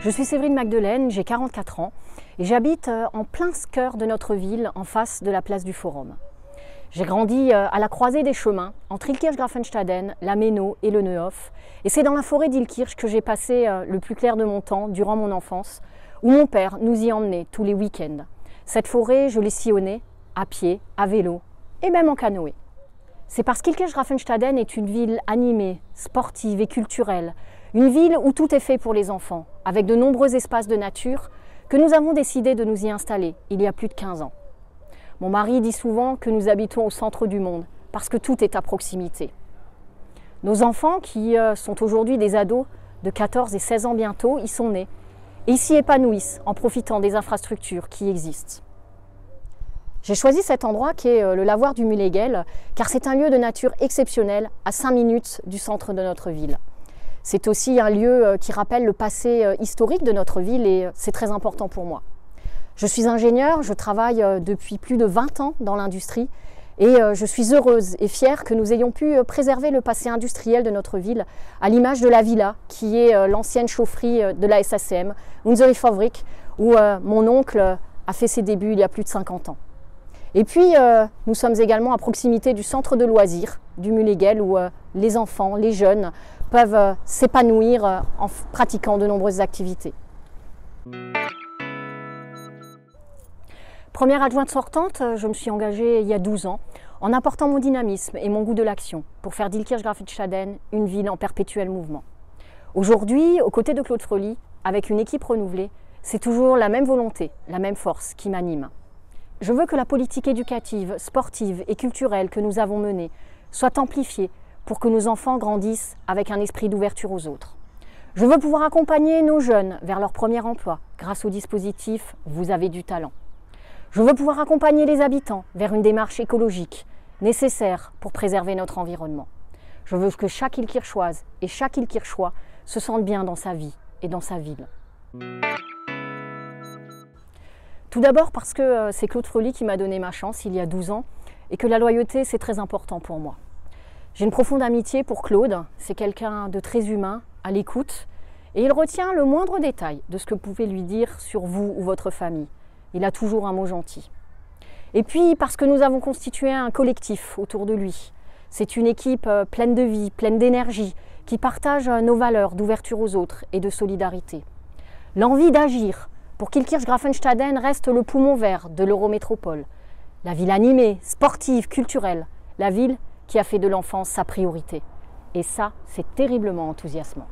Je suis Séverine Magdelaine, j'ai 44 ans et j'habite en plein cœur de notre ville, en face de la place du Forum. J'ai grandi à la croisée des chemins, entre Illkirch-Grafenstaden, la Méno et le Neuhof. Et c'est dans la forêt d'Illkirch que j'ai passé le plus clair de mon temps durant mon enfance, où mon père nous y emmenait tous les week-ends. Cette forêt, je l'ai sillonnée, à pied, à vélo et même en canoë. C'est parce qu'Illkirch-Grafenstaden est une ville animée, sportive et culturelle, une ville où tout est fait pour les enfants, avec de nombreux espaces de nature, que nous avons décidé de nous y installer il y a plus de 15 ans. Mon mari dit souvent que nous habitons au centre du monde, parce que tout est à proximité. Nos enfants, qui sont aujourd'hui des ados de 14 et 16 ans bientôt, y sont nés, et ils s'y épanouissent en profitant des infrastructures qui existent. J'ai choisi cet endroit qui est le lavoir du Mulegel, car c'est un lieu de nature exceptionnel à 5 minutes du centre de notre ville. C'est aussi un lieu qui rappelle le passé historique de notre ville et c'est très important pour moi. Je suis ingénieure, je travaille depuis plus de 20 ans dans l'industrie et je suis heureuse et fière que nous ayons pu préserver le passé industriel de notre ville à l'image de la Villa, qui est l'ancienne chaufferie de la SACM, Unsere Fabrik, où mon oncle a fait ses débuts il y a plus de 50 ans. Et puis, nous sommes également à proximité du centre de loisirs du Mulegel où les enfants, les jeunes peuvent s'épanouir en pratiquant de nombreuses activités. Première adjointe sortante, je me suis engagée il y a 12 ans en apportant mon dynamisme et mon goût de l'action pour faire d'Illkirch-Grafenstaden une ville en perpétuel mouvement. Aujourd'hui, aux côtés de Claude Fröhlich, avec une équipe renouvelée, c'est toujours la même volonté, la même force qui m'anime. Je veux que la politique éducative, sportive et culturelle que nous avons menée soit amplifiée pour que nos enfants grandissent avec un esprit d'ouverture aux autres. Je veux pouvoir accompagner nos jeunes vers leur premier emploi grâce au dispositif « Vous avez du talent ». Je veux pouvoir accompagner les habitants vers une démarche écologique nécessaire pour préserver notre environnement. Je veux que chaque Illkirchoise et chaque Illkirchois se sente bien dans sa vie et dans sa ville. Tout d'abord parce que c'est Claude Fröhlich qui m'a donné ma chance il y a 12 ans et que la loyauté c'est très important pour moi. J'ai une profonde amitié pour Claude, c'est quelqu'un de très humain, à l'écoute et il retient le moindre détail de ce que vous pouvez lui dire sur vous ou votre famille. Il a toujours un mot gentil. Et puis parce que nous avons constitué un collectif autour de lui. C'est une équipe pleine de vie, pleine d'énergie, qui partage nos valeurs d'ouverture aux autres et de solidarité. L'envie d'agir pour qu'Illkirch-Grafenstaden reste le poumon vert de l'Eurométropole. La ville animée, sportive, culturelle. La ville qui a fait de l'enfance sa priorité. Et ça, c'est terriblement enthousiasmant.